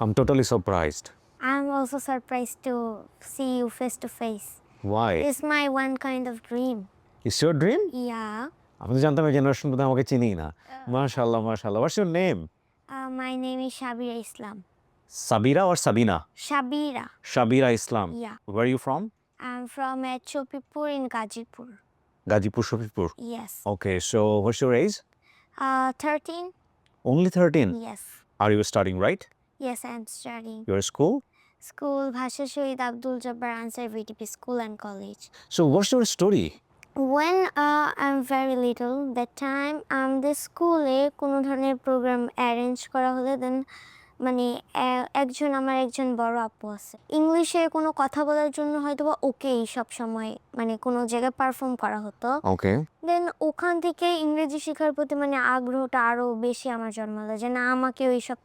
I'm totally surprised. I'm also surprised to see you face to face. Why? It's my one kind of dream. It's your dream? Yeah. আমি তো জানতাম এই generation বোধহয় আমাকে চিনি না। মাশাআল্লাহ, মাশাআল্লাহ। What's your name? My name is Shabira Islam. Sabira or Sabina? Shabira. Shabira Islam. Yeah. Where are you from? I'm from Chopipur in Gajipur. Gajipur, Shofipur. Yes. Okay, so what's your age? 13? Only 13. Yes. Are you studying, right? Yes, I'm studying. You're at school? School Bhasha Shahid Abdul Jabbar Ansar VTP School and College. So what's your story? When I'm very little, that time the স্কুলে কোনো ধরনের programme arrange করা হলে দেন মানে একজন বড় আপু আছে ইংলিশে কোনো কথা বলার জন্য হয়তো বা ওকেই সব সময় মানে কোনো জায়গায় পারফর্ম করা হতো। Okay. দেন ওখান থেকে ইংরেজি শেখার প্রতি মানে আগ্রহটা আরো বেশি আমার জন্মালো যে না আমাকে ওই সব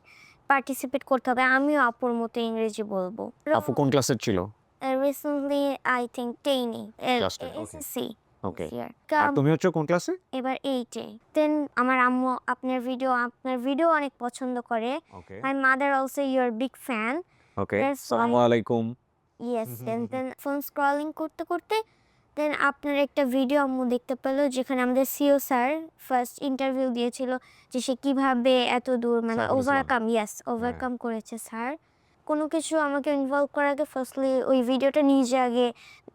পার্টিসিপেট করতে হবে, আমিও আপুর মতো ইংরেজি বলবো। আপু কোন ক্লাসের ছিল? Recently I think 10 Class 10, okay. SSC Okay. ইয়ার। আর তুমি হচ্ছে কোন ক্লাসে? এবার 8-এ। দেন আমার আম্মু আপনার ভিডিও অনেক পছন্দ করে। Okay. My mother also your big fan. Okay. That's why- আসসালামু আলাইকুম। Yes, then ফোন স্ক্রলিং করতে করতে দেন আপনার একটা ভিডিও আম্মু দেখতে পেলো যেখানে আমাদের সিও স্যার ফার্স্ট ইন্টারভিউ দিয়েছিল যে সে কিভাবে এত দূর মানে সাইফুল ইসলাম। ওভারকাম করেছে স্যার। কোনো কিছু আমাকে ইনভলভ করার আগে ফার্স্টলি ওই ভিডিওটা নিজে আগে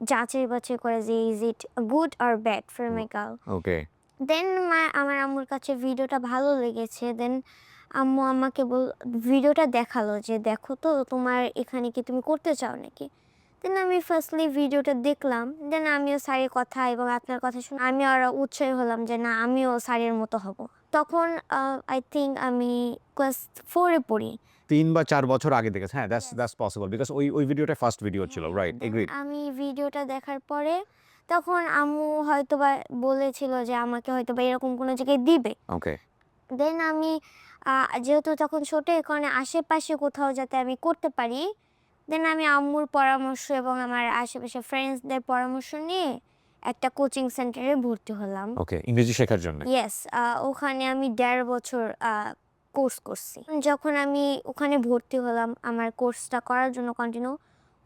যাচাই বাছাই করে যে is it good or bad for my girl. Okay. দেন আমার আম্মুর কাছে ভিডিওটা ভালো লেগেছে। দেন আম্মু আমাকে ভিডিওটা দেখালো যে দেখো তো তোমার এখানে কি তুমি করতে চাও নাকি। দেন আমি ফার্স্টলি ভিডিওটা দেখলাম। দেন আমিও স্যারের কথা এবং আপনার কথা শুনে আমি আরও উৎসাহী হলাম যে না আমিও স্যারের মতো হব। তখন আই থিঙ্ক আমি ক্লাস 4-এ পড়ি। 3 বা 4 বছর আগে দেখেছে। হ্যাঁ, that's possible because ওই ভিডিওটা ফার্স্ট ভিডিও ছিল, রাইট? এগ্রিড। আমি ভিডিওটা দেখার পরে তখন আম্মু হয়তোবা বলেছিল যে আমাকে হয়তোবা এরকম কোনো জায়গায় দিবে। ওকে। দেন আমি যেহেতু তখন ছোট এই কারণে আশেপাশে কোথাও যাতে আমি করতে পারি, দেন আমি আম্মুর পরামর্শ এবং আমার আশেপাশে ফ্রেন্ডসদের পরামর্শ নিয়ে একটা কোচিং সেন্টারে ভর্তি হলাম। ওকে, ইংরেজি শেখার জন্য। ইয়েস, ওখানে আমি 1.5 বছর কোর্স করছি। যখন আমি ওখানে ভর্তি হলাম আমার কোর্সটা করার জন্য কন্টিনিউ,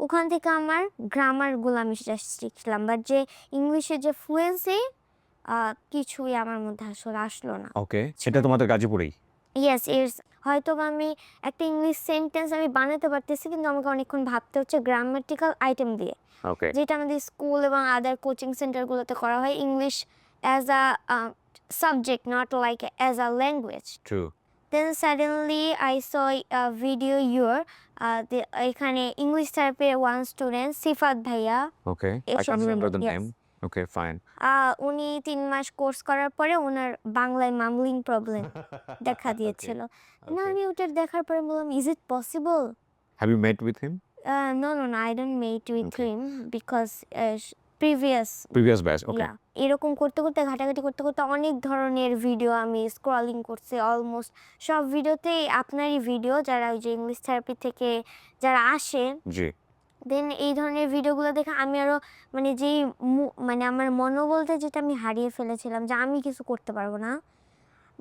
ওখান থেকে আমার গ্রামারগুলো আমি শিখলাম, বাট যে ইংলিশের যে ফ্লুয়েন্সি কিছুই আমার মধ্যে আসলে আসলো না। ওকে, সেটা তোমাদের গাজীপুরেই? ইয়েস, হয়তো আমি একটা ইংলিশ সেন্টেন্স আমি বানাতে পারতেছি কিন্তু আমাকে অনেকক্ষণ ভাবতে হচ্ছে গ্রামাটিক্যাল আইটেম দিয়ে, ওকে। যেটা আমাদের স্কুল এবং আদার কোচিং সেন্টারগুলোতে করা হয় English as a subject, not like as a language. True. Then suddenly I saw a video your এখানে ইংলিশ থেরাপির ওয়ান স্টুডেন্ট সিফাত ভাইয়া। ওকে, I can't remember the Yes. name. Okay, fine. উনি 3 মাস কোর্স করার পরে ওনার বাংলায় মামলিং প্রবলেম দেখা দিয়েছিল। না আমি ওটা দেখার পরে বললাম is it possible? Have you met with him? No, I don't meet with Okay. him because previous batch, okay. yeah, এরকম করতে করতে ঘাটাঘাটি করতে করতে অনেক ধরনের ভিডিও আমি স্ক্রলিং করছি। অলমোস্ট সব ভিডিওতেই আপনারই ভিডিও, যারা ওই যে ইংলিশ থেরাপি থেকে যারা আসেন। জি। দেন এই ধরনের ভিডিওগুলো দেখে আমি আরও মানে যেই মানে আমার মনোবলটা যেটা আমি হারিয়ে ফেলেছিলাম যে আমি কিছু করতে পারবো না,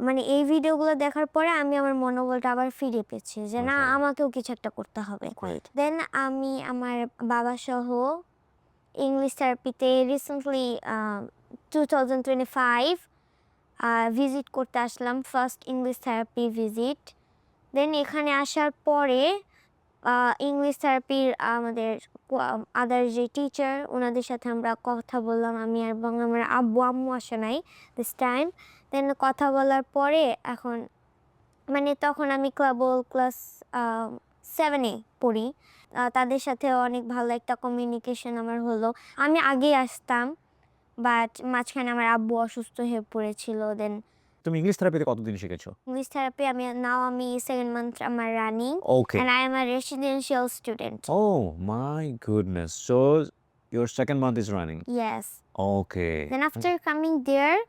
মানে এই ভিডিওগুলো দেখার পরে আমি আমার মনোবলটা আবার ফিরে পেয়েছি যে না আমাকেও কিছু একটা করতে হবে। দেন আমি আমার বাবা সহ ইংলিশ থেরাপিতে রিসেন্টলি 2025 ভিজিট করতে আসলাম, ফার্স্ট ইংলিশ থেরাপি ভিজিট। দেন এখানে আসার পরে ইংলিশ থেরাপির আমাদের আদার যে টিচার ওনাদের সাথে আমরা কথা বললাম, আমি এবং আমার আম্মু আসে নাই দিস টাইম। দেন কথা বলার পরে এখন মানে তখন আমি ক্লাস 7-এ পড়ি। তাদের সাথে অনেক ভালো একটা কমিউনিকেশন আমার হলো। আমি আগেই আসতাম বাট মাঝখানে আমার আব্বু অসুস্থ হয়ে পড়েছিল। দেন তুমি ইংলিশ থেরাপিতে কতদিন শিখেছো? ইংলিশ থেরাপি আমি 2nd মান্থ আমার running Okay. and I am a residential student. Oh my goodness. So your second month is running. Yes. Okay. Then after coming there,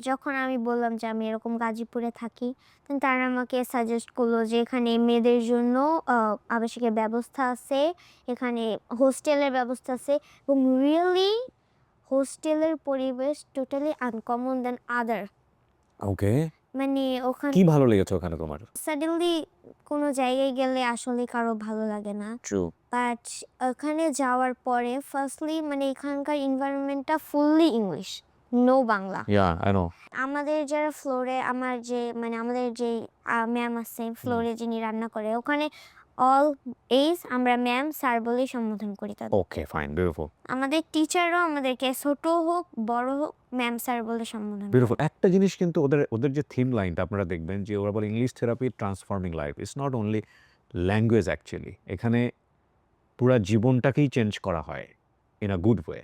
যখন আমি বললাম যে আমি এরকম গাজীপুরে থাকি, then তারা আমাকে সাজেস্ট করলো যে এখানে মেয়েদের জন্য আবাসিকের ব্যবস্থা আছে, এখানে হোস্টেলের ব্যবস্থা আছে এবং রিয়েলি হোস্টেলের পরিবেশ টোটালি আনকমন দেন আদার। Okay. মানে ওখানে কি ভালো লেগেছে ওখানে তোমার? সাডেনলি কোনো জায়গায় গেলে আসলে কারো ভালো লাগে না। ট্রু। বাট ওখানে যাওয়ার পরে ফার্স্টলি মানে এখানকার এনভায়রনমেন্টটা fully English, no Bangla. Yeah, I know. আমাদের যারা ফ্লোরে আমাদের যে ম্যাম আছে ফ্লোরে যিনি রান্না করে ওখানে অলওয়েজ আমরা ম্যাম স্যার বলেই সম্বোধন করি তাদের। ওকে, ফাইন, বিউটিফুল। আমাদের টিচারও আমাদেরকে ছোট হোক বড় হোক ম্যাম স্যার বলে সম্বোধন করে। বিউটিফুল। একটা জিনিস কিন্তু ওদের যে থিম লাইনটা আপনারা দেখবেন যে ওরা বলে English therapy transforming life. It's not only language actually. এখানে পুরা জীবনটাকেই চেঞ্জ করা হয় ইন আ গুড ওয়ে।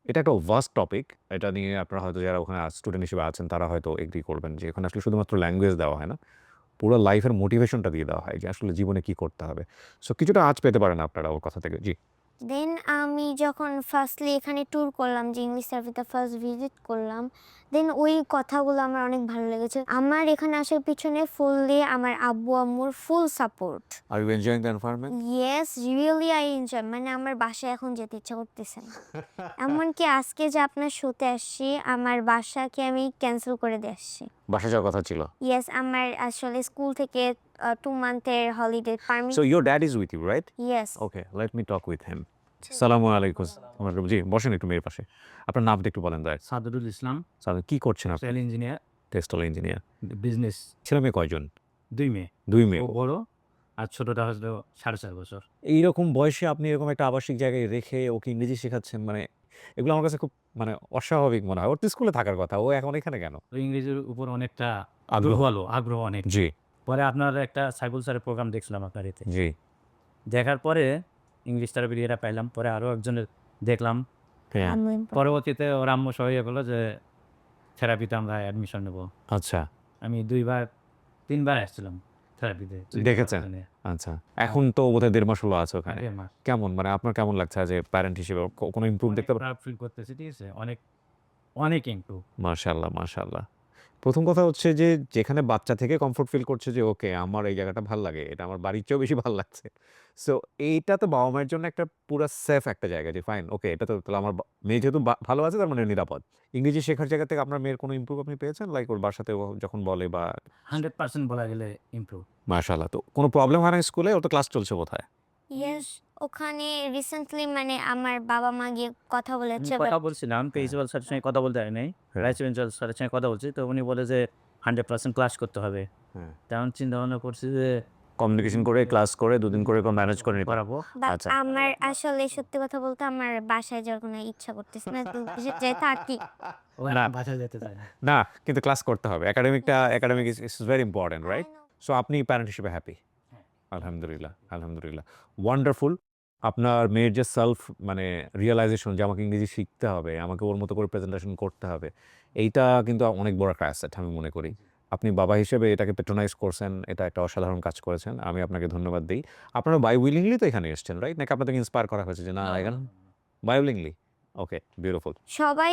এটা একটা ভাস্ট টপিক। এটা নিয়ে আপনারা হয়তো যারা ওখানে স্টুডেন্ট হিসেবে আছেন তারা হয়তো এগ্রি করবেন যে এখানে আসলে শুধুমাত্র ল্যাঙ্গুয়েজ দেওয়া হয় না। পুরো লাইফের মোটিভেশনটা দিয়ে দেওয়া হয় যে আসলে জীবনে কি করতে হবে। সো কিছুটা আঁচ পেতে পারেন আপনারা ওর কথা থেকে। জি। দেন আমি যখন ফার্স্টলি এখানে ট্যুর করলাম যে ইংলিশ থেরাপিতে ফার্স্ট ভিজিট করলাম, দেন ওই কথাগুলো আমার অনেক ভালো লেগেছে। আমার এখানে আসার পিছনে ফুললি আমার আব্বু আম্মুর full support. Are you enjoying the environment? Yes, really I enjoy. মানে আমার বাসায় এখন যেতে ইচ্ছা করতেছে না। এমনকি আজকে যে আপনার শোতে আসছি, আমার বাসাকে আমি ক্যান্সেল করে দিয়ে আসছি। বাসা যাওয়ার কথা ছিল। ইয়েস, আমার আসলে স্কুল থেকে 2 মান্থের holiday so permission. Your dad is with you, right? Yes. Okay, let me talk with him. সালামু আলাইকুম। জি, বসেন একটু মেয়ের পাশে। আপনার নামটা একটু বলেন দয়া। সাদরুল ইসলাম, সালাম, কি করছেন আপনি? Textile engineer, textile engineer. Business. ছেলে মেয়ে কয়জন? 2 মেয়ে। 2 মেয়ে। ও বড় আর ছোটটা হলো 4.5 বছর। এইরকম বয়সে আপনি এরকম একটা আবাসিক জায়গায় রেখে ওকে ইংরেজি শেখাচ্ছেন, মানে এগুলো আমার কাছে খুব মানে অস্বাভাবিক মনে হয়। ওর তো স্কুলে থাকার কথা। ও এখন এখানে কেন? তো ইংরেজির উপর অনেকটা আগ্রহ। আগ্রহ অনেক। জি, পরে আপনার একটা সাইফুল স্যারের প্রোগ্রাম দেখছিলাম আপনার এতে। জি। দেখার পরে ইংলিশ থেরাপির ইয়েটা পাইলাম। পরে আরও একজনের দেখলাম। হ্যাঁ, পরবর্তীতে ওর আম্মু সহায় বলল যে থেরাপিতে আমরা অ্যাডমিশন নেব। আচ্ছা। আমি 3 বার আসছিলাম থেরাপিতে। দেখেছেন? আচ্ছা। এখন তো বোধহয় 1.5 মাস হলো আছে ওখানে। 1.5 মাস। কেমন মানে আপনার কেমন লাগছে যে প্যারেন্ট হিসেবে কোনো ইমপ্রুভ দেখতে পারেন? প্রাউড ফিল করতেছি, ঠিক আছে? অনেক ইমপ্রুভ। মাশাআল্লাহ, মাশাআল্লাহ। ১ম কথা হচ্ছে যে যেখানে বাচ্চা থেকে কমফোর্ট ফিল করছে যে ওকে আমার এই জায়গাটা ভাল লাগে। এটা আমার বাড়ির চেয়েও বেশি ভাল লাগছে। সো এইটা তো বাবা-মায়ের জন্য একটা পুরা সেফ একটা জায়গা যে ফাইন ওকে এটা তো তাহলে আমার মেয়ে যেহেতু ভালো আছে তার মানে নিরাপদ। ইংরেজি শেখার জায়গা থেকে আপনার মেয়ের কোনো ইমপ্রুভ আপনি পেয়েছেন? লাইক ওর বাসাতে ও যখন বলে বা 100% বলা গেলে ইমপ্রুভ। মাশাআল্লাহ। তো কোনো প্রবলেম হয় না স্কুলে? ওর তো ক্লাস চলছে বোধহয়। ইয়েস, ওখানে রিসেন্টলি মানে আমার বাবা-মা গিয়ে কথা আমি বলেছে। কথা বলছিলাম, প্রিন্সিপাল স্যারের সঙ্গে কথা বলতে পারি নাই। হ্যাঁ। ভাইস প্রিন্সিপাল স্যারের সঙ্গে কথা বলছি। তো উনি বলে যে 100% ক্লাস করতে হবে। হ্যাঁ। তেমন চিন্তা ভাবনা করছি যে কমিউনিকেশন করে ক্লাস করে ২ দিন করে ম্যানেজ করে নিতে করাবো। বাট আচ্ছা। আমার আসলে সত্যি কথা বলতে আমার বাসায় যাওয়ার কোনো ইচ্ছা করতেছে না। তো দেশে যাই থাকি। ও না। এখন বাসায় যেতে চায় না। না, কিন্তু ক্লাস করতে হবে। Academic is very important, right? I know. So আপনি প্যারেন্ট হিসেবে হ্যাপি? হ্যাঁ। আলহামদুলিল্লাহ, আলহামদুলিল্লাহ। ওয়ান্ডারফুল। আপনার মেয়ের যে সেলফ মানে রিয়ালাইজেশন যে আমাকে ইংরেজি শিখতে হবে, আমাকে ওর মতো করে প্রেজেন্টেশন করতে হবে। এইটা কিন্তু অনেক বড় একটা অ্যাসেট আমি মনে করি। আপনি বাবা হিসেবে এটাকে পেট্রোনাইজ করছেন, এটা একটা অসাধারণ কাজ করেছেন। আমি আপনাকে ধন্যবাদ দেই। আপনারা বাই উইলিংলি তো এখানে এসেছেন, রাইট? নাকি আপনাদেরকে ইন্সপায়ার করা হয়েছে যে না এখানে বাই উইলিংলি? Okay, beautiful. সবাই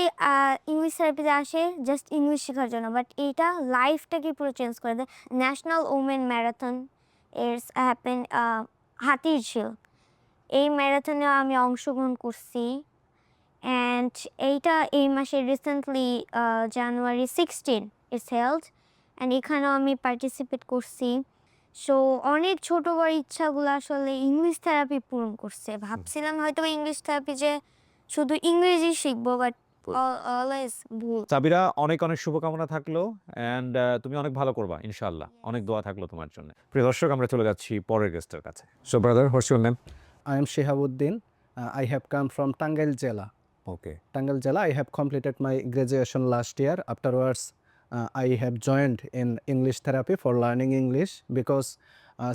ইংলিশ থেরাপিতে আসে জাস্ট ইংলিশ শেখার জন্য। বাট এইটা লাইফটাকে পুরো চেঞ্জ করে দেয়। National women marathon it's happen Hatirjheel. এই ম্যারাথনে আমি অংশগ্রহণ করছি। অ্যান্ড এইটা এই মাসে recently January 16 it's held. And এখানেও আমি পার্টিসিপেট করছি। সো অনেক ছোট বড় ইচ্ছাগুলো আসলে ইংলিশ থেরাপি পূরণ করছে। ভাবছিলাম হয়তো ইংলিশ থেরাপি যে শুধু ইংরেজি শিখবো, বাট অলওয়েজ ভুল। সাবিরা, অনেক শুভকামনা থাকলো অ্যান্ড তুমি অনেক ভালো করবা ইনশাআল্লাহ। অনেক দোয়া থাকলো তোমার জন্য। প্রিয় দর্শক, আমরা চলে যাচ্ছি পরের গেস্টের কাছে। So brother, what's your name? I am Shihabuddin. I have come from Tangail Jela. Okay. Tangail Jela, I have completed my graduation last year. Afterwards, I have joined in English therapy for learning English because,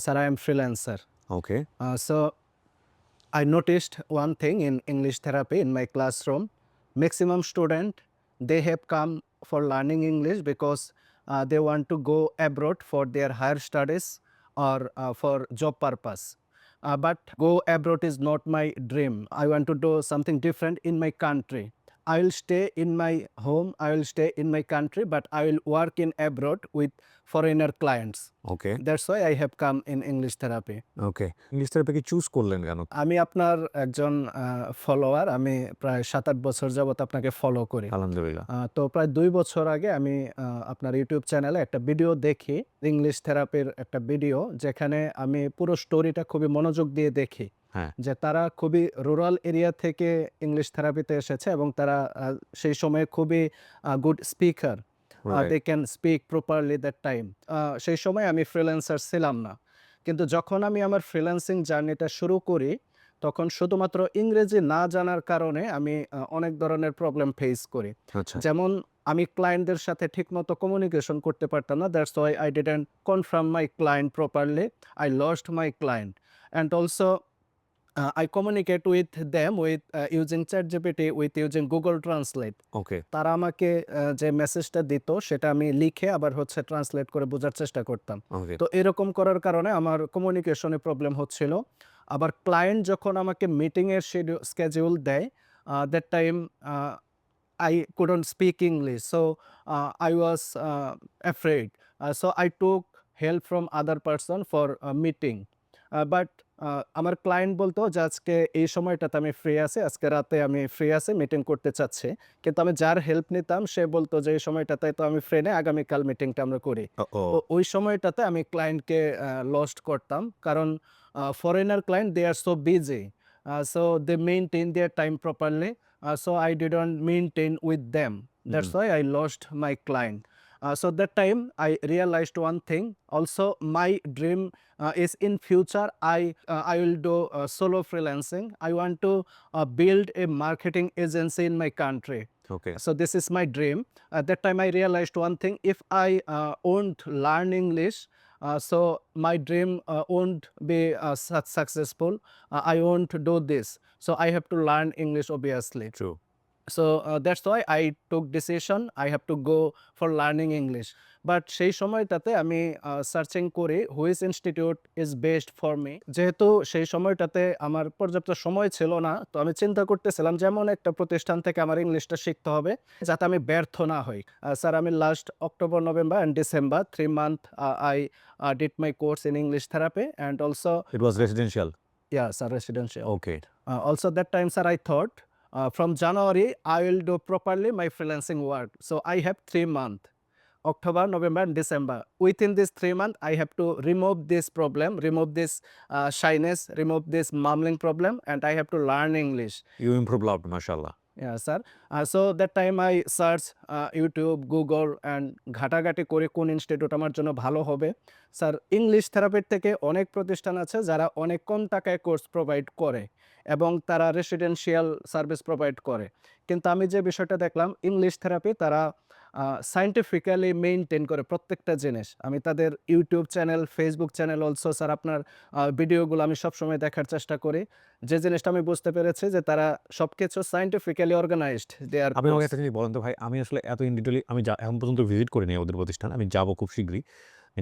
sir, I am freelancer. Okay. So I noticed one thing in English therapy in my classroom. Maximum student, they have come for learning English because they want to go abroad for their higher studies or for job purpose. But go abroad is not my dream. I want to do something different in my country. I will stay in my home, I will stay in my country, but I will work in abroad with foreigner clients. Okay, That's why I have come in English therapy. Okay. English থেরাপিকে choose করলেন কেন? আমি আপনার একজন follower. আমি প্রায় ৭-৮ বছর যাবত আপনাকে ফলো করি। আলহামদুলিল্লাহ। তো প্রায় ২ বছর আগে আমি আপনার ইউটিউব চ্যানেলে একটা ভিডিও দেখি, ইংলিশ থেরাপির একটা ভিডিও, যেখানে আমি পুরো স্টোরিটা খুবই মনোযোগ দিয়ে দেখি। হ্যাঁ। যে তারা খুবই রুরাল এরিয়া থেকে ইংলিশ থেরাপিতে এসেছে এবং তারা সেই সময়ে খুবই good speaker. Right. They can speak properly that time. সেই সময় আমি ফ্রিল্যান্সার ছিলাম না। কিন্তু যখন আমি আমার ফ্রিল্যান্সিং জার্নিটা শুরু করি, তখন শুধুমাত্র ইংরেজি না জানার কারণে আমি অনেক ধরনের প্রবলেম ফেস করি। আচ্ছা। যেমন আমি ক্লায়েন্টদের সাথে ঠিকমতো কমিউনিকেশন করতে পারতাম না। That's why I didn't confirm my client properly. I lost my client. And also I communicate with them with using ChatGPT, with using Google Translate. ওকে, তারা আমাকে যে মেসেজটা দিত সেটা আমি লিখে আবার হচ্ছে ট্রান্সলেট করে বোঝার চেষ্টা করতাম। ওকে। তো এরকম করার কারণে আমার কমিউনিকেশনে প্রবলেম হচ্ছিল। আবার ক্লায়েন্ট যখন আমাকে মিটিংয়ের স্কেডিউল দেয়, that time I couldn't speak English, so I was afraid. So I took help from other person for a meeting. But আমার ক্লায়েন্ট বলতো যে আজকে এই সময়টাতে আমি ফ্রি আছি, আজকে রাতে আমি ফ্রি আছি, মিটিং করতে চাচ্ছি। কিন্তু আমি যার হেল্প নিতাম সে বলতো যে এই সময়টাতে তো আমি ফ্রি নেই, আগামীকাল মিটিংটা আমরা করি। ও তো ওই সময়টাতে আমি ক্লায়েন্টকে লস্ট করতাম, কারণ foreigner client they are so busy, so they maintain their time properly, so I didn't maintain with them. That's why I lost my client. So that time I realized one thing. Also, my dream is in future I will do solo freelancing. I want to build a marketing agency in my country. Okay, So this is my dream. At that time I realized one thing. If I won't learn English, so my dream won't be successful. I won't do this. So I have to learn English obviously. True. So that's why I took decision I have to go for learning English. But সেই সময়টাতে আমি searching করি which institute is best for me. যেহেতু সেই সময়টাতে আমার পর্যাপ্ত সময় ছিল না, তো আমি চিন্তা করতেছিলাম যেমন একটা প্রতিষ্ঠান থেকে আমার ইংলিশটা শিখতে হবে যাতে আমি ব্যর্থ না হই। স্যার, আমি last October, November and December 3 months I did my course in English therapy, and also it was residential. yeah, sir, residential. Okay, Also that time, sir, I thought from January I will do properly my freelancing work. So I have 3 months, October, November, and December. Within these 3 months, I have to remove this problem, remove this shyness, remove this mumbling problem, and I have to learn English. You improve lot, মাশাআল্লাহ। Yeah, sir. So that time I search YouTube, Google, and ঘাটাঘাটি করে কোন institute আমার জন্য ভালো হবে। Sir, English থেরাপির থেকে অনেক প্রতিষ্ঠান আছে যারা অনেক কম টাকায় কোর্স প্রোভাইড করে এবং তারা রেসিডেন্সিয়াল সার্ভিস প্রোভাইড করে। কিন্তু আমি যে বিষয়টা দেখলাম, ইংলিশ থেরাপি তারা সায়েন্টিফিক্যালি মেইনটেইন করে প্রত্যেকটা জিনিস। আমি তাদের YouTube channel, Facebook channel, also sir আপনার ভিডিওগুলো আমি সবসময় দেখার চেষ্টা করি। যে জিনিসটা আমি বুঝতে পেরেছি যে তারা সবকিছু সায়েন্টিফিক্যালি অর্গানাইজড। দে আর আপনি আমাকে একটা জিনিস বলেন তো ভাই, আমি আসলে এত ইন ডিটেইলি আমি এখন পর্যন্ত ভিজিট করিনি ওদের প্রতিষ্ঠান। আমি যাবো খুব শীঘ্রই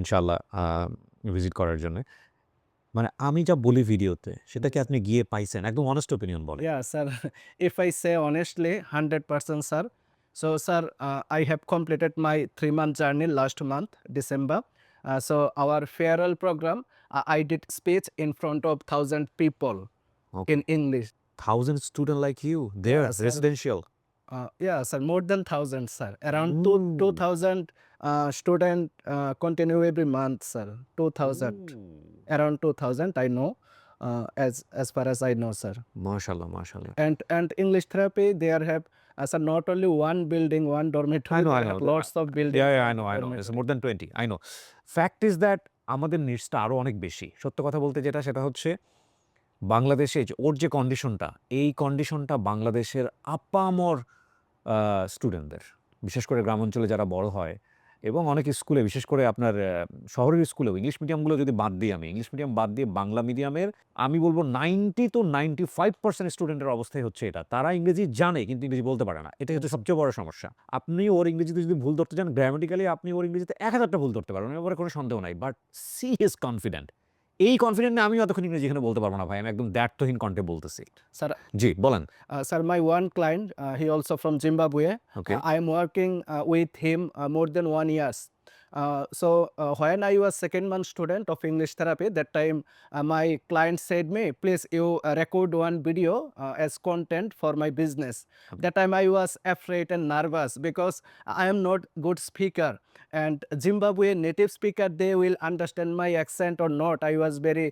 ইনশাআল্লাহ ভিজিট করার জন্যে। মানে আমি যা বলি ভিডিওতে সেটা কি আপনি গিয়ে পাইছেন? একদম অনেস্ট ওপিনিয়ন বলেন। Yeah, sir. If I say honestly, 100%, sir. So, sir, I have completed my 3-month journey last month, December. So, our farewell program, I did speech in front of 1,000 people Okay. in English. 1000 student like you there Yeah, sir. Residential. Yeah, sir, more than 1,000, sir. Around Ooh. 2,000 student continue every month, sir. 2,000. Around 2,000, I know, as far as I know, sir. মাশাআল্লাহ, মাশাআল্লাহ। And English therapy, there have sir, not only one building, one dormitory, I know, there I have know. lots of buildings. I know. It's dormitory. more than 20. I know. Fact is that আমাদের নিডসটা আরো অনেক বেশি। সত্য কথা বলতে যেটা সেটা হচ্ছে বাংলাদেশে ওর যে কন্ডিশনটা, এই কন্ডিশনটা বাংলাদেশের আপামর স্টুডেন্টদের, বিশেষ করে গ্রাম অঞ্চলে যারা বড় হয় এবং অনেক স্কুলে, বিশেষ করে আপনার শহরের স্কুলেও ইংলিশ মিডিয়ামগুলো যদি বাদ দিই, আমি ইংলিশ মিডিয়াম বাদ দিয়ে বাংলা মিডিয়ামের আমি বলবো 90 to 95% স্টুডেন্টের অবস্থাই হচ্ছে এটা। তারা ইংরেজি জানে কিন্তু ইংরেজি বলতে পারে না। এটা হচ্ছে সবচেয়ে বড় সমস্যা। আপনি ওর ইংরেজিতে যদি ভুল ধরতে চান, গ্রামাটিক্যালি আপনি ওর ইংরেজিতে 1000টা ভুল ধরতে পারবেন, এর ব্যাপারে কোনো সন্দেহ নাই। But she is confident. এই কনফিডেন্ট আমি অতক্ষণ ইংরেজি এখানে বলতে পারবো না ভাই, আমি একদম দ্ব্যর্থহীন কণ্ঠে বলতেছি। Sir, জি বলেন। sir, my one client, he also from Zimbabwe. Okay. I am working with him more than 1 years. So when I was second month student of English therapy, that time my client said me, please you record one video as content for my business. That time I was afraid and nervous because I am not good speaker, and Zimbabwe native speaker, they will understand my accent or not. I was very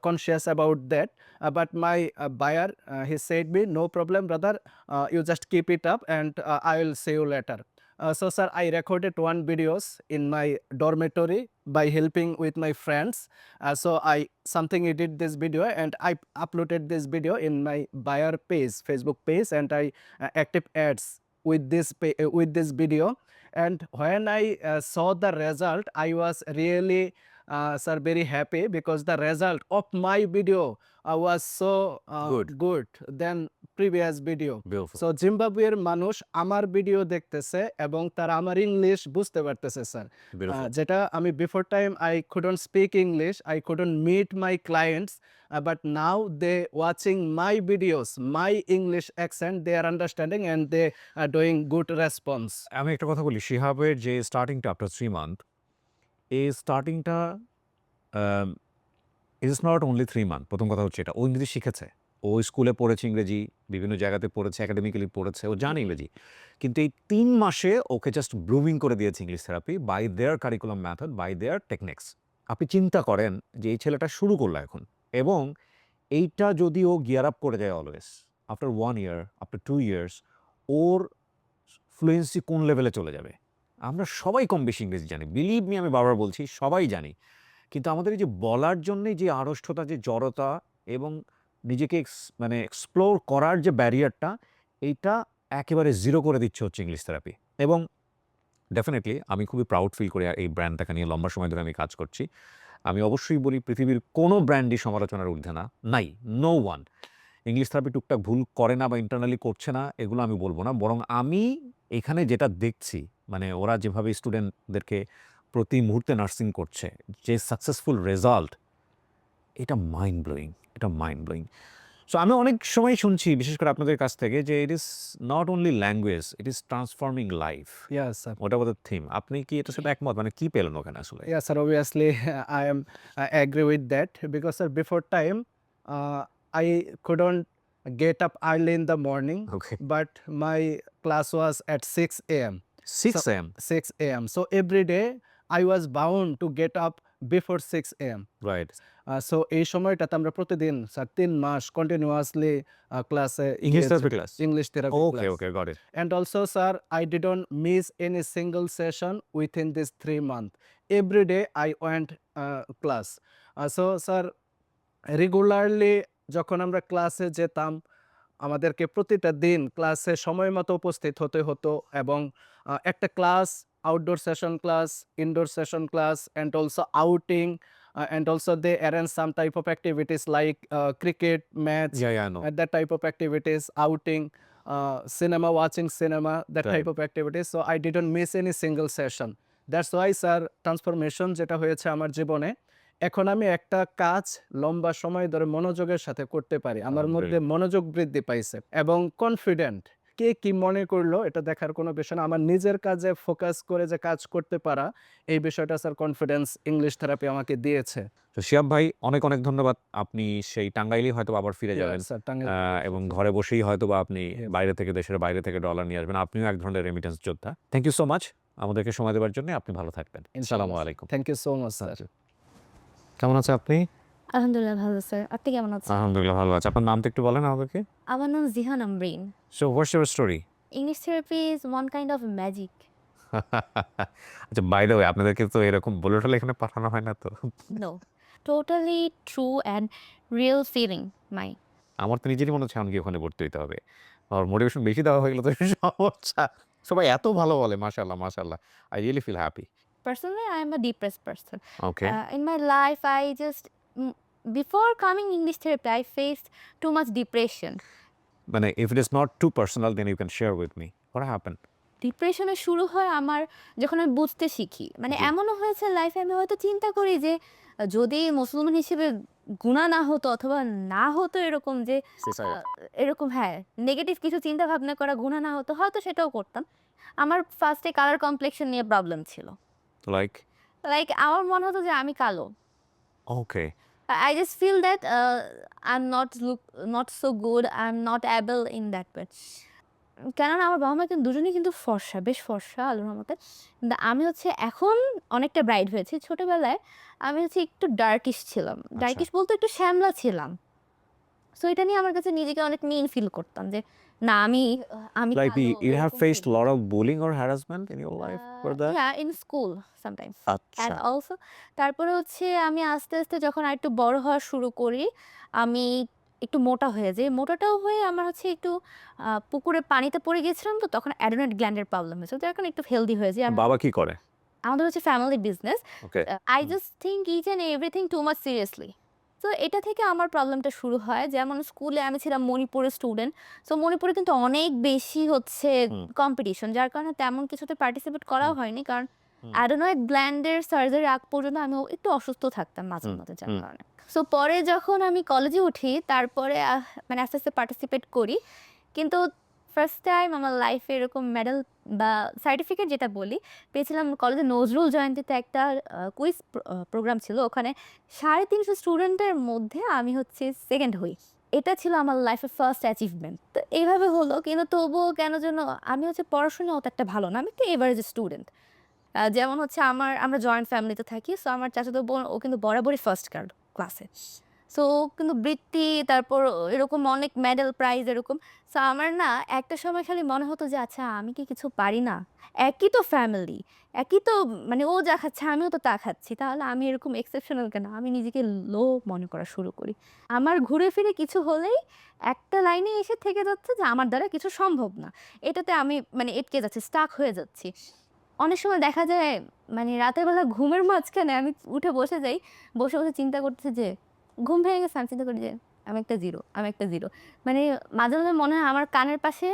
conscious about that. But my buyer, he said me, no problem brother, you just keep it up and I will see you later. So sir, I recorded one videos in my dormitory by helping with my friends. So I something edit this video and I uploaded this video in my buyer page, Facebook page, and I active ads with this video. And when I saw the result, I was really sir very happy because the result of my video was so good than previous video. Beautiful. So জিম্বাবুয়ের মানুষ আমার video দেখতেছে এবং তারা আমার English বুঝতে পারতেছে sir. Beautiful. যেটা আমি before time I couldn't speak English, I couldn't meet my clients, but now they watching my videos, my English accent, they are understanding and they are doing good response. আমি একটা কথা বলি, শিহাবের যে স্টার্টিংটা after 3 month, এই স্টার্টিংটা is not only 3 month. প্রথম কথা হচ্ছে এটা, ও ইংরেজি শিখেছে, ও স্কুলে পড়েছে ইংরেজি, বিভিন্ন জায়গাতে পড়েছে, একাডেমিক্যালি পড়েছে, ও জানে ইংরেজি। কিন্তু এই 3 মাসে ওকে জাস্ট ব্লুমিং করে দিয়েছে English therapy by their curriculum method, by their techniques. আপনি চিন্তা করেন যে এই ছেলেটা শুরু করলো এখন, এবং এইটা যদি ও গিয়ার আপ করে যায় অলওয়েজ, আফটার 1 ইয়ার, আফটার 2 ইয়ার্স, ওর ফ্লুয়েন্সি কোন লেভেলে চলে যাবে। আমরা সবাই কম বেশি ইংরেজি জানি, বিলিভ মি, আমি বারবার বলছি সবাই জানি, কিন্তু আমাদের এই যে বলার জন্যে যে আড়ষ্টতা, যে জড়তা এবং নিজেকে মানে এক্সপ্লোর করার যে ব্যারিয়ারটা, এইটা একেবারে জিরো করে দিচ্ছে হচ্ছে ইংলিশ থেরাপি। এবং ডেফিনেটলি আমি খুবই প্রাউড ফিল করি এই ব্র্যান্ডটাকে নিয়ে, লম্বা সময় ধরে আমি কাজ করছি। আমি অবশ্যই বলি পৃথিবীর কোনো ব্র্যান্ডই সমালোচনার ঊর্ধ্বে না, নাই, নো ওয়ান। ইংলিশ থেরাপি টুকটাক ভুল করে না বা ইন্টারনালি করছে না, এগুলো আমি বলবো না, বরং আমি এখানে যেটা দেখছি, মানে ওরা যেভাবে স্টুডেন্টদেরকে প্রতি মুহূর্তে নার্সিং করছে, যে সাকসেসফুল রেজাল্ট, এটা মাইন্ড ব্লোয়িং, এটা মাইন্ড ব্লোয়িং। সো আমি অনেক সময় শুনছি, বিশেষ করে আপনাদের কাছ থেকে, যে it is not only language, it is transforming life. Yes sir. ওটা বোধ থিম। আপনি কি এটার সাথে একমত? মানে কি পেলেন ওখানে আসলে? Yes, sir. Obviously, I agree with that because sir, before time, I couldn't get up early in the morning, okay, but my class was at 6 a.m. 6 So- AM, 6 a.m. So every day I was bound to get up before 6 a.m. Right. So এই সময়টাতে আমরা প্রতিদিন sir 3 মাস continuously ক্লাসে English therapy class? English therapy okay, okay, got it. And also, sir, I didn't miss any single session within this 3 months. Every day I went class. So, sir, regularly যখন আমরা ক্লাসে যেতাম, আমাদেরকে প্রতিটা দিন ক্লাসে সময় মতো উপস্থিত হতে হতো, এবং একটা class, outdoor session class, indoor session class, and also outing, and also they arrange some type of activities like cricket match, Yeah, I know. that type of activities, outing, cinema, watching cinema, that Right. type of activities. So I didn't miss any single session. That's why sir, transformation যেটা হয়েছে আমার জীবনে, এখন আমি একটা কাজ লম্বা সময় ধরে মনোযোগের সাথে করতে পারি, আমার মধ্যে মনোযোগ বৃদ্ধি পাইছে, এবং কনফিডেন্ট। কে কি মনে করলো এটা দেখার কোনো বিষয় না, আমার নিজের কাজে ফোকাস করে যে কাজ করতে পারা, এই বিষয়টা স্যার কনফিডেন্স ইংলিশ থেরাপি আমাকে দিয়েছে। তো শিহাব ভাই, অনেক অনেক ধন্যবাদ। আপনি সেই টাঙ্গাইলেই হয়তো আবার ফিরে যাবেন, স্যার এবং ঘরে বসেই হয়তো বা আপনি Yeah. বাইরে থেকে, দেশের বাইরে থেকে ডলার নিয়ে আসবেন। আপনিও এক ধরনের রেমিটেন্স যোদ্ধা। থ্যাংক ইউ সো মাচ আমাদেরকে সময় দেওয়ার জন্য। আপনি ভালো থাকবেন। আসসালামু আলাইকুম। Thank you so much sir. কেমন আছে আপনি? আলহামদুলিল্লাহ ভালো স্যার, আপনি কেমন আছেন? আলহামদুলিল্লাহ ভালো আছে। আপনার নামটা একটু বলেন আমাদেরকে। আমার নাম Jihan Amrin. So what's your story? English therapy is one kind of magic. আচ্ছা, বাই দ্য ওয়ে, আপনাদেরকে তো এরকম বলে টলে এখানে পাঠানো হয় না তো? No, totally true and real feeling mine. আমার তো নিজেরই মনে হচ্ছে এমনকি ওখানে ভর্তি হইতে হবে। আর মোটিভেশন বেশি দেওয়া হয়ে গেলে তো সমস্যা। সবাই এত ভালো বলে, মাশাআল্লাহ, মাশাআল্লাহ। I really feel happy. Personally, I am a depressed person. Okay. In my life, I just before coming English therapy, I faced too much depression. মানে if it is not too personal, then you can share with me. What happened? ডিপ্রেশনে শুরু হয় আমার যখন আমি বুঝতে শিখি, মানে জি। এমনও হয়েছে লাইফে আমি হয়তো চিন্তা করি যে যদি মুসলমান হিসেবে গুনাহ না হতো অথবা না হতো এরকম যে এরকম হ্যাঁ নেগেটিভ কিছু চিন্তা ভাবনা করা গুনাহ না হতো হয়তো সেটাও করতাম। আমার ফার্স্টে কালার কমপ্লেকশন নিয়ে প্রবলেম ছিল। লাইক লাইক আমার মনে হতো যে আমি কালো। ওকে I just feel that I'm not so good. I'm not able in that way. কেননা আমার বাবা মা কিন্তু দুজনেই কিন্তু ফর্সা, বেশ ফর্সা আল্লাহর রহমতে। কিন্তু আমি হচ্ছে এখন অনেকটা ব্রাইট হয়েছি। ছোটবেলায় আমি হচ্ছে একটু ডার্কিশ ছিলাম। ডার্কিশ বলতে একটু শ্যামলা ছিলাম। সো এটা নিয়ে আমার কাছে নিজেকে অনেক মিন ফিল করতাম যে না আমি লাইক কালো ইউ হ্যাভ এরকম faced feel। Lot of bullying or harassment in your life for that? Yeah, in school sometimes. আচ্ছা And also তারপরে হচ্ছে আমি আস্তে, আস্তে যখন আরেকটু বড় হওয়া শুরু করি, আমি একটু মোটা হয়ে যাই। মোটাটাও হয়ে আমার হচ্ছে একটু পুকুরে পানিতে পড়ে গিয়েছিলাম তো তখন অ্যাডেনয়েড গ্ল্যান্ডের প্রবলেম হয়েছিল। যার কারণে একটু হেলদি হয়ে যাই। বাবা কি করে? আমাদের হচ্ছে family business. Okay I just think each and everything too much seriously. তো এটা থেকে আমার প্রবলেমটা শুরু হয়। যেমন স্কুলে আমি ছিলাম মণিপুরের স্টুডেন্ট। সো মণিপুরে কিন্তু অনেক বেশি হচ্ছে হুম। কম্পিটিশন। যার কারণে তেমন কিছুতে পার্টিসিপেট করাও হুম। হয়নি। কারণ হুম। অ্যাডেনয়েড গ্ল্যান্ডের সার্জারি আগ পর্যন্ত আমি একটু অসুস্থ থাকতাম মাঝে হুম, মধ্যে যার হুম। কারণে। সো পরে যখন আমি কলেজে উঠি তারপরে মানে আস্তে, আস্তে পার্টিসিপেট করি। কিন্তু ফার্স্ট টাইম আমার লাইফে এরকম মেডেল বা সার্টিফিকেট যেটা বলি পেয়েছিলাম কলেজে নজরুল জয়ন্তীতে একটা কুইজ প্রোগ্রাম ছিল। ওখানে 350 স্টুডেন্টের মধ্যে আমি হচ্ছে সেকেন্ড হই। এটা ছিল আমার লাইফের ফার্স্ট অ্যাচিভমেন্ট। তো এইভাবে হলো কিন্তু তবুও কেন যেন আমি হচ্ছে পড়াশোনায় অত একটা ভালো না। আমি একটা এভারেজ স্টুডেন্ট। যেমন হচ্ছে আমরা জয়েন্ট ফ্যামিলিতে থাকি। সো আমার চাচাতো বোন ও কিন্তু বরাবরই ফার্স্ট ক্লাসে। সো ও কিন্তু বৃত্তি তারপর এরকম অনেক মেডেল প্রাইজ এরকম। সো আমার না একটা সময় খালি মনে হতো যে আচ্ছা আমি কি কিছু পারি না? একই তো ফ্যামিলি, একই তো মানে ও যা খাচ্ছে আমিও তো তা খাচ্ছি। তাহলে আমি এরকম এক্সেপশনাল কেন? আমি নিজেকে লো মনে করা শুরু করি। আমার ঘুরে ফিরে কিছু হলেই একটা লাইনে এসে থেকে যাচ্ছে যে আমার দ্বারা কিছু সম্ভব না। এটাতে আমি মানে আটকে যাচ্ছি, স্টাক হয়ে যাচ্ছি। অনেক সময় দেখা যায় মানে রাতের বেলা ঘুমের মাঝখানে আমি উঠে বসে যাই। বসে, বসে চিন্তা করতেছি যে ঘুম ভেঙে গেছে আমি চিন্তা করি যে আমি একটা জিরো, আমি একটা জিরো। মানে মাঝে, মাঝে মনে হয় আমার কানের পাশে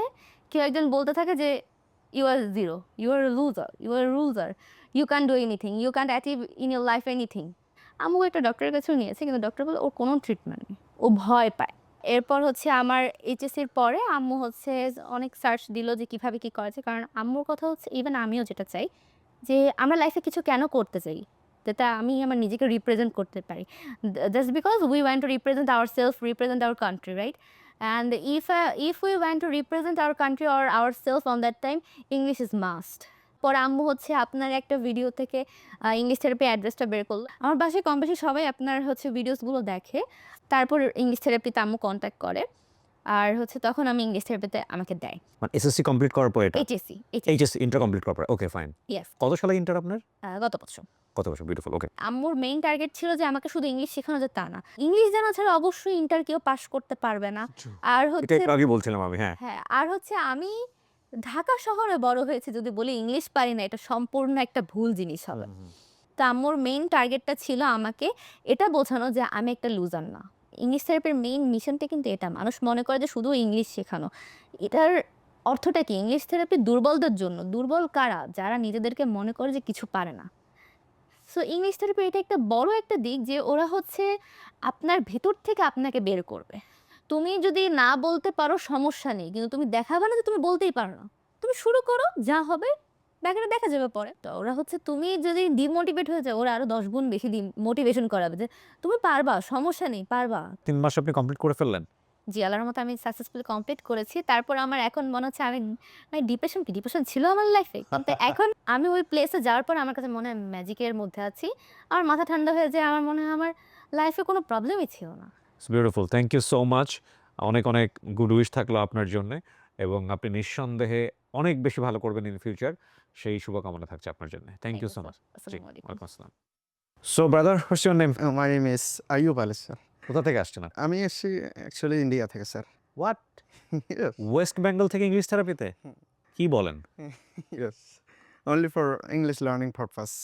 কেউ একজন বলতে থাকে যে you are zero, you are loser, you are loser, you can't do anything, you can't achieve in your life anything. আম্মু একটা ডক্টরের কাছেও নিয়েছে কিন্তু ডক্টর বলে ওর কোনো ট্রিটমেন্ট নেই, ও ভয় পায়। এরপর হচ্ছে আমার এইচএসসির পরে আম্মু হচ্ছে অনেক সার্চ দিল যে কিভাবে কি করা যায়। কারণ আম্মুর কথা হচ্ছে ইভেন আমিও যেটা চাই যে আমরা লাইফে কিছু কেন করতে চাই যাতে আমি আমার নিজেকে রিপ্রেজেন্ট করতে পারি। Just because we want to represent our self, represent our country, right? And if we want to represent our country or our self on that time English is must. পরে আম্মু হচ্ছে আপনার একটা ভিডিও থেকে English therapy অ্যাড্রেসটা বের করলো। আমার বাসায় কম বেশি সবাই আপনার হচ্ছে ভিডিওসগুলো দেখে। তারপর ইংলিশ থেরাপিতে আম্মু কন্ট্যাক্ট করে। আর হচ্ছে তখন আমি ইংলিশ থেরাপিতে আমাকে দেয়। মানে এসএসসি কমপ্লিট করার পর এটা? এইচএসসি, এইচএসসি ইন্টার কমপ্লিট করার পর ওকে ফাইন। ইয়েস, কত সালে ইন্টার আপনার? গত বছর। কত বছর? বিউটিফুল ওকে। আম্মুর মেইন টার্গেট ছিল যে আমাকে শুধু ইংলিশ শেখানো যায় তা না। ইংলিশ জানা ছাড়া অবশ্যই ইন্টার কেউ পাস করতে পারবে না। আর এটা হচ্ছে একটু আগে বলছিলাম আমি হ্যাঁ। হ্যাঁ, আর হচ্ছে আমি ঢাকা শহরে বড় হয়েছি যদি বলি ইংলিশ পারি না এটা সম্পূর্ণ একটা ভুল জিনিস হবে। তো আম্মুর মেইন টার্গেটটা ছিল আমাকে এটা বোঝানো যে আমি একটা লুজার না। ইংলিশ থেরাপির মেইন মিশনটা কিন্তু এটা। মানুষ মনে করে যে শুধু ইংলিশ শেখানো। এটার অর্থটা কি? ইংলিশ থেরাপি দুর্বলদের জন্য। দুর্বল কারা? যারা নিজেদেরকে মনে করে যে কিছু পারে না। সো ইংলিশ থেরাপি এটা একটা বড় একটা দিক যে ওরা হচ্ছে আপনার ভেতর থেকে আপনাকে বের করবে। তুমি যদি না বলতে পারো সমস্যা নেই। কিন্তু তুমি দেখাবে না যে তুমি বলতেই পারো না। তুমি শুরু করো, যা হবে বাকিটা দেখা যাবে পরে। তো ওরা হচ্ছে তুমি যদি ডিমোটিভেট হয়ে যাও ওরা আরো 10 গুণ বেশি মোটিভেশন করাবে যে তুমি পারবা, সমস্যা নেই, পারবা। 3 মাস আপনি কমপ্লিট করে ফেললেন? জি, আল্লাহর মতো আমি সাকসেসফুলি কমপ্লিট করেছি। তারপর আমার এখন মনে হচ্ছে আমি মানে ডিপ্রেশন কি? ডিপ্রেশন ছিল আমার লাইফে। কিন্তু এখন আমি ওই প্লেসে যাওয়ার পর আমার কাছে মনে হয় ম্যাজিকের মধ্যে আছি। আমার মাথা ঠান্ডা হয়ে যায়। আমার মনে হয় আমার লাইফে কোনো প্রবলেমই ছিল না। It's beautiful. Thank you so much. অনেক, অনেক গুড উইশ থাকলো আপনার জন্যে এবং আপনি নিঃসন্দেহে অনেক বেশি ভালো করবেন ইন ফিউচার। সেই শুভকামনা থাকছে আপনার জন্যে। Thank you so much. জি, আসসালামু আলাইকুম। ওয়ালাইকুম আসসালাম। So brother what's your name? My name is Ayub Ali, sir. কোথা থেকে আসছেন আপনি? আমি এসেছি অ্যাকচুয়ালি ইন্ডিয়া থেকে, sir. What? Yes, West Bengal থেকে ইংলিশ থেরাপিতে? কি বলেন? yes. Only for English learning purpose.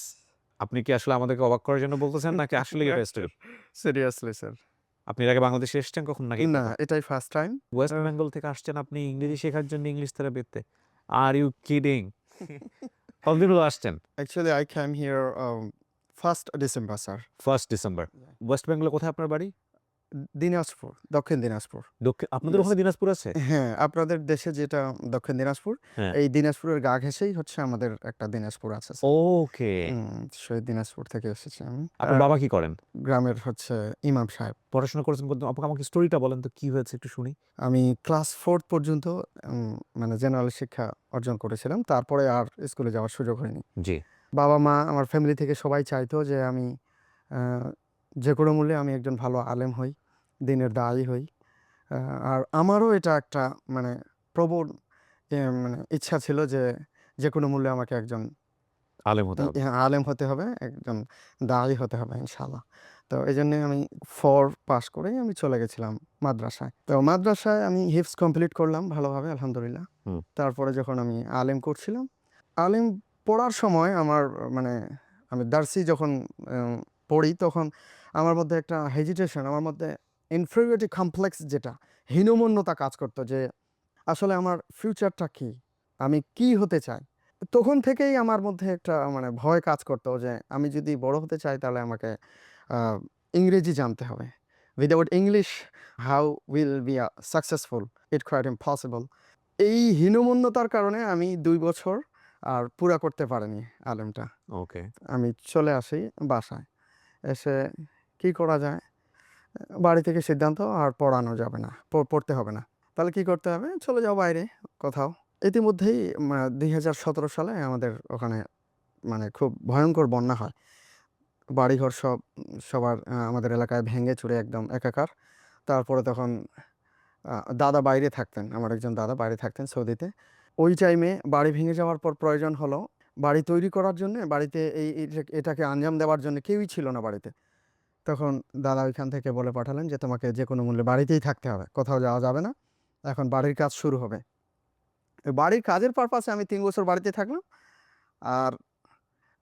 আপনি কি আসলে আমাদেরকে অবাক করার জন্য বলতেছেন নাকি আসলেই ইন্টারেস্টেড? Seriously, sir. আপনি এর আগে বাংলাদেশে এসেছেন কখন নাকি? না, এটাই ফার্স্ট টাইম। ওয়েস্ট বেঙ্গল থেকে আসছেন আপনি ইংরেজি শেখার জন্য ইংলিশ থেরাপিতে? Are you kidding? কতদিন হলো আসছেন? Actually, I came here 1st December, sir. 1st December. West বেঙ্গলে কোথায় আপনার বাড়ি? দিনাজপুর, দক্ষিণ দিনাজপুর। আপনাদের Yes. ওখানে দিনাজপুর আছে? হ্যাঁ, আপনাদের দেশে যেটা দক্ষিণ দিনাজপুর, হ্যাঁ। এই দিনাজপুরের গা ঘেঁষেই হচ্ছে আমাদের একটা দিনাজপুর আছে, স্যার। ওকে। সেই দিনাজপুর থেকে এসেছি আমি। আপনার বাবা কি করেন? গ্রামের হচ্ছে ইমাম সাহেব। পড়াশোনা করেছেন কত? আমাকে স্টোরিটা বলেন তো কি হয়েছে একটু শুনি। আমি ক্লাস 4 পর্যন্ত মানে জেনারেল শিক্ষা অর্জন করেছিলাম। তারপরে আর স্কুলে যাওয়ার সুযোগ হয়নি। জি। বাবা-মা, আমার ফ্যামিলি থেকে সবাই চাইতো যে আমি আ যেকোনো মূল্যে আমি একজন ভালো আলেম হই, দ্বীনের দায়ী হই। আর আমারও এটা একটা মানে প্রবল মানে ইচ্ছা ছিল যে যেকোনো মূল্যে আমাকে একজন আলেম হতে হবে। আলেম হতে হবে, একজন দায়ী হতে হবে ইনশাআল্লাহ। তো এজন্যে আমি 4 পাস করেই আমি চলে গেছিলাম মাদ্রাসায়। তো মাদ্রাসায় আমি হিফজ কমপ্লিট করলাম ভালোভাবে আলহামদুলিল্লাহ। হুম। তারপরে যখন আমি আলেম করছিলাম, আলেম পড়ার সময় আমার মানে আমি দার্সি যখন পড়ি তখন আমার মধ্যে একটা হেজিটেশন, আমার মধ্যে ইনফেরিয়রিটি কমপ্লেক্স যেটা, হীনমন্যতা কাজ করতো যে আসলে আমার ফিউচারটা কী? আমি কী হতে চাই? তখন থেকেই আমার মধ্যে একটা মানে ভয় কাজ করতো যে আমি যদি বড় হতে চাই তাহলে আমাকে ইংরেজি জানতে হবে। Without English how will be successful? It quite impossible. এই হীনমন্যতার কারণে আমি 2 বছর আর পুরা করতে পারিনি আলেমটা। ওকে। আমি চলে আসি বাসায়। এসে কি করা যায়? বাড়ি থেকে সিদ্ধান্ত আর পড়ানো যাবে না, পড়তে হবে না। তাহলে কি করতে হবে? চলে যাও বাইরে কোথাও। ইতিমধ্যেই 2017 সালে আমাদের ওখানে মানে খুব ভয়ঙ্কর বন্যা হয়। বাড়িঘর সবার আমাদের এলাকায় ভেঙে চুরে একদম একাকার। তারপরে তখন দাদা বাইরে থাকতেন। আমার একজন দাদা বাইরে থাকতেন সৌদিতে। ওই টাইমে বাড়ি ভেঙে যাওয়ার পর প্রয়োজন হলো বাড়ি তৈরি করার জন্যে, বাড়িতে এটাকে আঞ্জাম দেওয়ার জন্য কেউই ছিল না বাড়িতে। তখন দাদা ওইখান থেকে বলে পাঠালেন যে তোমাকে যেকোনো মূল্যে বাড়িতেই থাকতে হবে। কোথাও যাওয়া যাবে না। এখন বাড়ির কাজ শুরু হবে। বাড়ির কাজের পারপাসে আমি 3 বছর বাড়িতে থাকলাম। আর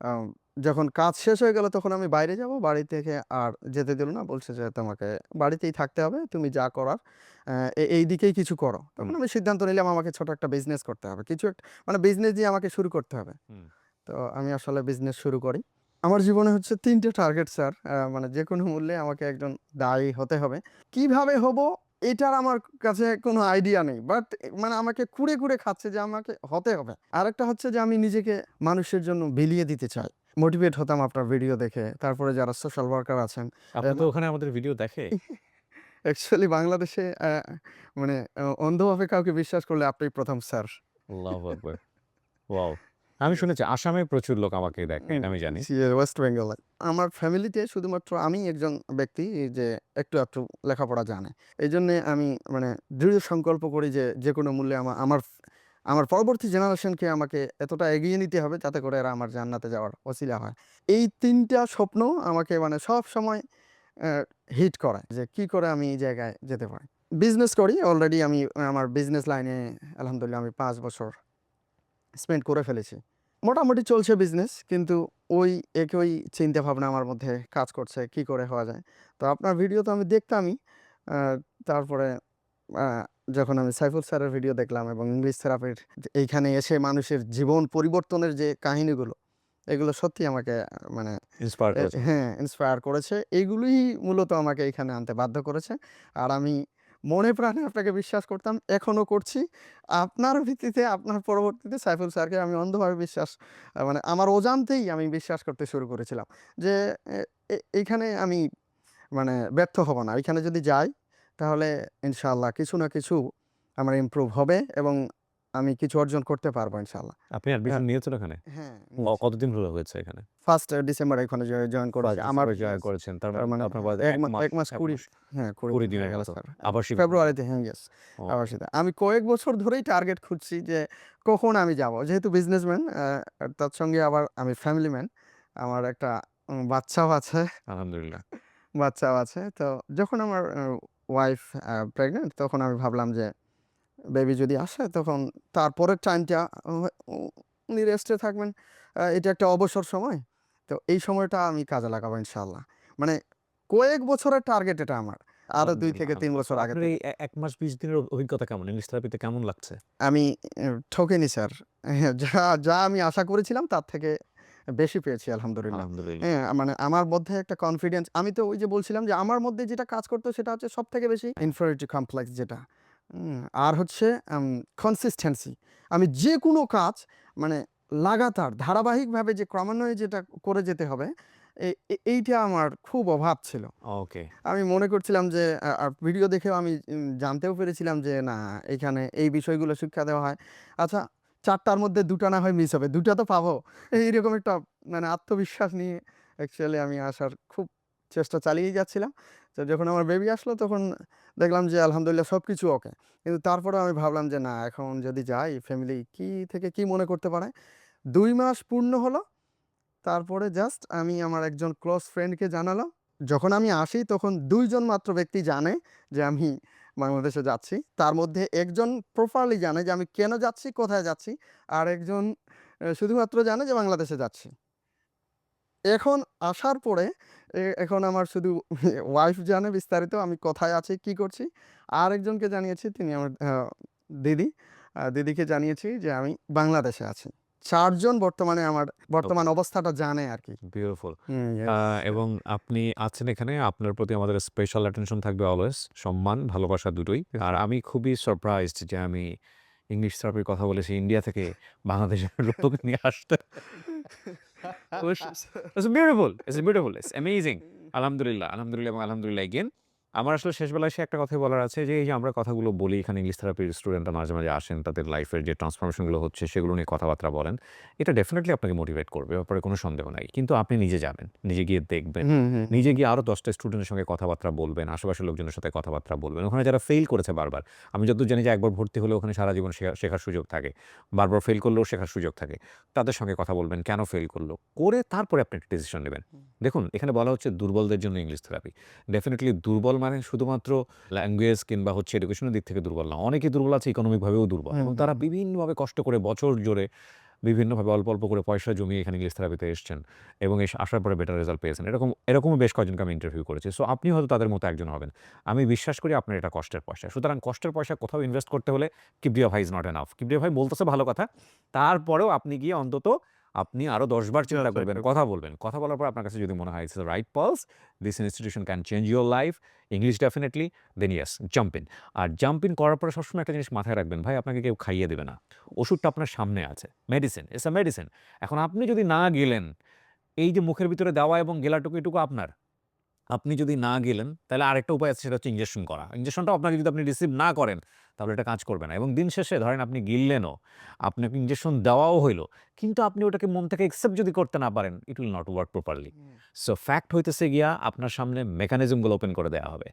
আম যখন কাজ শেষ হয়ে গেল তখন আমি বাইরে যাব। বাড়ি থেকে আর যেতে দিল না। বলছে যে তোমাকে বাড়িতেই থাকতে হবে। তুমি যা করার এই দিকেই কিছু করো। তখন আমি সিদ্ধান্ত নিলাম আমাকে ছোট একটা বিজনেস করতে হবে। কিছু একটা মানে বিজনেস দিয়ে আমাকে শুরু করতে হবে। হুম। তো আমি আসলে বিজনেস শুরু করি। আমার জীবনে হচ্ছে ৩ টে টার্গেট, স্যার। মানে যেকোনো মূল্যে আমাকে একজন দায়ী হতে হবে। কিভাবে হব এটার আমার কাছে কোনো আইডিয়া নেই। বাট মানে আমাকে কুরে, কুরে খাচ্ছে যে আমাকে হতে হবে। আরেকটা হচ্ছে যে আমি নিজেকে মানুষের জন্য বিলিয়ে দিতে চাই। মোটিভেট হতাম আপনার ভিডিও দেখে। তারপরে যারা সোশ্যাল ওয়ার্কার আছেন। আপনি তো ওখানে আমাদের ভিডিও দেখে? অ্যাকচুয়ালি বাংলাদেশে মানে অন্ধভাবে কাউকে বিশ্বাস করলে আপনিই ১ম, স্যার। আল্লাহু আকবার। ওয়াও! আমি শুনেছি আসামে প্রচুর লোক আমাকে দেখে, এটা আমি জানি। ওয়েস্ট বেঙ্গলে। আমার ফ্যামিলিতে শুধুমাত্র আমি একজন ব্যক্তি যে একটু আধটু লেখাপড়া জানে। এইজন্যে আমি মানে দৃঢ় সংকল্প করি যে যেকোনো মূল্যে আমার পরবর্তী জেনারেশনকে আমাকে এতটা এগিয়ে নিতে হবে যাতে করে এরা আমার জান্নাতে যাওয়ার ওসিলা হয়। এই ৩ টা স্বপ্ন আমাকে মানে সবসময় হিট করায় যে কি করে আমি এই জায়গায় যেতে পারি। বিজনেস করি অলরেডি আমি আমার বিজনেস লাইনে আলহামদুলিল্লাহ আমি ৫ বছর স্পেন্ড করে ফেলেছি। মোটামুটি চলছে বিজনেস, কিন্তু ওই একই চিন্তাভাবনা আমার মধ্যে কাজ করছে কি করে হওয়া যায়। তো আপনার ভিডিও তো আমি দেখতামই। আ তারপরে আ যখন আমি সাইফুল স্যারের ভিডিও দেখলাম এবং ইংলিশ থেরাপির এইখানে এসে মানুষের জীবন পরিবর্তনের যে কাহিনীগুলো, এগুলো সত্যিই আমাকে মানে ইন্সপায়ার করেছে। হ্যাঁ, ইন্সপায়ার করেছে। এগুলোই মূলত আমাকে এখানে আনতে বাধ্য করেছে। আর আমি মনে প্রাণে আপনাকে বিশ্বাস করতাম, এখনো করছি। আপনার ভিত্তিতে আপনার পরবর্তীতে সাইফুল স্যারকে আমি অন্ধভাবে বিশ্বাস মানে আমার অজান্তেই আমি বিশ্বাস করতে শুরু করেছিলাম যে এ এ এইখানে আমি মানে ব্যর্থ হব না। এইখানে যদি যাই তাহলে ইনশাআল্লাহ কিছু না কিছু আমার ইমপ্রুভ হবে এবং আমি কিছু অর্জন করতে পারবো ইনশাআল্লাহ। আপনি অ্যাডমিশন নিয়েছেন ওখানে? হ্যাঁ, কতদিন হয়েছে এখানে? 1st ডিসেম্বর এখানে জয়েন করেছি। আমার জয়েন করেছেন। তার তার মানে আপনার বয়স ১ মাস 20 হ্যাঁ 20 20 দিন হয়ে হয়ে গেল, গেল। স্যার। আবাসিক ফেব্রুয়ারিতে, হ্যাঁ, ইয়েস। ও আবাসিক। আমি কয়েক বছর ধরেই টার্গেট খুঁজছি যে কখন আমি যাব। যেহেতু বিজনেসম্যান তার সঙ্গে আবার আমি ফ্যামিলি ম্যান। আমার একটা বাচ্চাও আছে। আলহামদুলিল্লাহ। বাচ্চাও আছে। তো যখন আমার ওয়াইফ প্রেগন্যান্ট তখন আমি ভাবলাম যে বেবি যদি আসে তখন তারপরের টাইমটা উনি রেস্টে থাকবেন। এটা একটা অবসর সময়। তো এই সময়টা আমি কাজে লাগাবো ইনশাআল্লাহ। মানে কয়েক বছরের টার্গেট এটা আমার। আরো ২ থেকে ৩ বছর আগে আপনার থেকে। এই ১ মাস ২০ দিনের অভিজ্ঞতা কেমন? ইংলিশ থেরাপিতে কেমন লাগছে? আমি ঠকিনি, স্যার। হ্যাঁ, যা আমি আশা করেছিলাম তার থেকে বেশি পেয়েছি আলহামদুলিল্লাহ। আলহামদুলিল্লাহ। হ্যাঁ, মানে আমার মধ্যে একটা কনফিডেন্স, আমি তো ওই যে বলছিলাম যে আমার মধ্যে যেটা কাজ করতো সেটা হচ্ছে সবথেকে বেশি ইনফেরিয়রিটি কমপ্লেক্স যেটা। আর হচ্ছে কনসিস্টেন্সি। আমি যেকোনো কাজ মানে লাগাতার ধারাবাহিকভাবে যে ক্রমান্বয়ে যেটা করে যেতে হবে, এইটা আমার খুব অভাব ছিল। ওকে। আমি মনে করছিলাম যে আর ভিডিও দেখেও আমি জানতেও পেরেছিলাম যে না, এখানে এই বিষয়গুলো শিক্ষা দেওয়া হয়। আচ্ছা, ৪ টার মধ্যে ২ টা না হয় মিস হবে, ২ টা তো পাবো। এইরকম একটা মানে আত্মবিশ্বাস নিয়ে অ্যাকচুয়ালি আমি আসার খুব চেষ্টা চালিয়েই যাচ্ছিলাম। তো যখন আমার বেবি আসলো তখন দেখলাম যে আলহামদুলিল্লাহ সবকিছু ওকে। কিন্তু তারপরেও আমি ভাবলাম যে না, এখন যদি যাই ফ্যামিলি কি থেকে কি মনে করতে পারে। ২ মাস পূর্ণ হলো। তারপরে জাস্ট আমি আমার একজন ক্লোজ ফ্রেন্ডকে জানালাম। যখন আমি আসি তখন ২ জন মাত্র ব্যক্তি জানে যে আমি বাংলাদেশে যাচ্ছি। তার মধ্যে একজন প্রপারলি জানে যে আমি কেন যাচ্ছি, কোথায় যাচ্ছি। আর একজন শুধুমাত্র জানে যে বাংলাদেশে যাচ্ছি। এখন আসার পরে এখন আমার শুধু ওয়াইফ জানে বিস্তারিত আমি কোথায় আছি, কি করছি। আরেকজনকে জানিয়েছি, তিনি আমার দিদি। দিদিকে জানিয়েছি যে আমি বাংলাদেশে আছি। ৪ জন বর্তমানে আমার বর্তমান অবস্থাটা জানে আরকি। বিউটিফুল। ইয়েস। এবং আপনি আছেন এখানে, আপনার প্রতি আমাদের স্পেশাল অ্যাটেনশন থাকবে অলওয়েজ। সম্মান, ভালোবাসা দুটোই। আর আমি খুবই সারপ্রাইজড যে আমি ইংলিশ থেরাপির কথা বলেছি ইন্ডিয়া থেকে বাংলাদেশের লোক নিয়ে আসতে। It's beautiful. It's beautiful. It's amazing. আলহামদুলিল্লাহ, আলহামদুলিল্লাহ এবং আলহামদুলিল্লাহ এগেইন। আমার আসলে শেষবেলায় এসে একটা কথাই বলার আছে যে এই যে আমরা কথাগুলো বলি এখানে ইংলিশ থেরাপির স্টুডেন্টরা মাঝে, মাঝে আসেন, তাদের লাইফের যে ট্রান্সফরমেশন গুলো হচ্ছে সেগুলো নিয়ে কথাবার্তা বলেন। এটা ডেফিনিটলি আপনাকে মোটিভেট করবে। এ ব্যাপারে কোনো সন্দেহ নাই। কিন্তু আপনি নিজে যাবেন, নিজে গিয়ে দেখবেন। হুম, হুম, হুম। নিজে গিয়ে আরো ১০ টা স্টুডেন্টের সঙ্গে কথাবার্তা বলবেন, আশেপাশের লোকজনের সাথে কথাবার্তা বলবেন। ওখানে যারা ফেইল করেছে বারবার। আমি যতদূর জানি যে একবার ভর্তি হলে ওখানে সারা জীবন শেখার সুযোগ থাকে। বারবার ফেইল করলেও শেখার সুযোগ থাকে। তাদের সঙ্গে কথা বলবেন, কেন ফেইল করলো? করে তারপরে আপনি একটা ডিসিশন নিবেন। দেখুন এখানে বলা হচ্ছে দুর্বলদের জন্য ইংলিশ থেরাপি। ডেফিনিটলি দুর্বল মানে শুধুমাত্র ল্যাঙ্গুয়েজ কিংবা হচ্ছে এডুকেশনের দিক থেকে দুর্বল না। অনেকেই দুর্বল আছে ইকোনমিকভাবেও দুর্বল হুম, এবং হুম, তারা হুম। বিভিন্নভাবে কষ্ট করে বছর জুড়ে বিভিন্নভাবে অল্প, অল্প করে পয়সা জমিয়ে এখানে ইংলিশ থেরাপিতে এসছেন এবং আসার পরে বেটার রেজাল্ট পেয়েছেন। এরকমও বেশ কয়েকজনকে আমি ইন্টারভিউ করেছি। সো আপনি হয়তো তাদের মতো একজন হবেন। আমি বিশ্বাস করি আপনার এটা কষ্টের পয়সা। সুতরাং কষ্টের পয়সা কোথাও ইনভেস্ট করতে হলে কিবরিয়া ভাই ইজ নট এনাফ। কিবরিয়া ভাই বলতেছে ভালো কথা। তারপরেও আপনি গিয়ে অন্তত আপনি আরো ১০ বার চিন্তা করবেন, কথা বলবেন। কথা বলার পর আপনার কাছে যদি মনে হয় it's the right pulse, this institution can change your life, English definitely, then yes, jump in. আর জাম্প ইন করার পরে সবসময় একটা জিনিস মাথায় রাখবেন, ভাই আপনাকে কেউ খাইয়ে দেবে না। ওষুধটা আপনার সামনে আছে। Medicine, it's a medicine. এখন আপনি যদি না গেলেন, এই যে মুখের ভিতরে দেওয়া এবং গেলাটুকু এটুকু আপনার। আপনি যদি না গেলেন, তাহলে আরেকটা উপায় আছে সেটা হচ্ছে ইনজেকশন করা। ইনজেকশনটাও আপনাকে যদি আপনি রিসিভ না করেন, তাহলে এটা কাজ করবে না। এবং দিন শেষে ধরেন আপনি গিললেনও, আপনাকে ইনজেকশন দেওয়াও হইল। কিন্তু আপনি ওটাকে মন থেকে অ্যাকসেপ্ট যদি করতে না পারেন, it will not work properly. So fact হইতেছে গিয়া আপনার সামনে মেকানিজমগুলো ওপেন করে দেয়া হবে।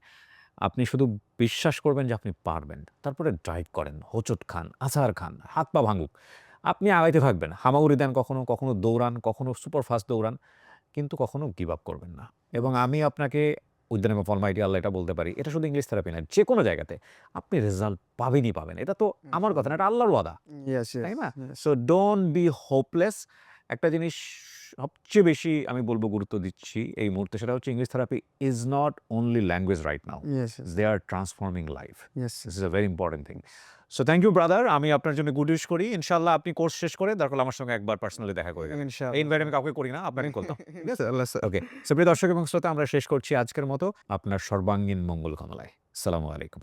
আপনি শুধু বিশ্বাস করবেন যে আপনি পারবেন। তারপরে ড্রাইভ করেন, হোঁচট খান, আছাড় খান, হাত পা ভাঙুক। আপনি আগাইতে থাকবেন। হামাগুড়ি দেন কখনো, কখনো দৌড়ান, কখনো সুপার ফাস্ট দৌড়ান। কিন্তু কখনো গিভ আপ করবেন না। এবং আমি আপনাকে with the name of almighty Allah এটা বলতে পারি, এটা শুধু ইংলিশ থেরাপি না, যেকোনো জায়গাতে আপনি রেজাল্ট পাবেনই পাবেন। এটা তো আমার কথা না, এটা আল্লাহর ওয়াদা। ইয়েস, তাই ইয়েস, না? Yes. So don't be hopeless. একটা জিনিস সবচেয়ে বেশি আমি বলব গুরুত্ব দিচ্ছি এই মুহূর্তে, সেটা হচ্ছে English therapy is not only language right now. Yes, yes, they are transforming life. Yes. This is a very important thing. So thank you brother. আমি আপনার জন্য গুড উইশ করি। ইনশাআল্লাহ আপনি কোর্স শেষ করে দরকার হলে আমার সঙ্গে একবার পার্সোনালি দেখা করে যাবেন। এই ইনশাআল্লাহ। ইনভাইট আমি কাউকে করি না, আপনাকেই করতাম। ঠিক আছে? ইনশাআল্লাহ স্যার। ওকে। সো প্রিয় দর্শক এবং শ্রোতা, আমরা শেষ করছি আজকের মতো। আপনার সর্বাঙ্গীন মঙ্গল কামনায়। আসসালামু আলাইকুম।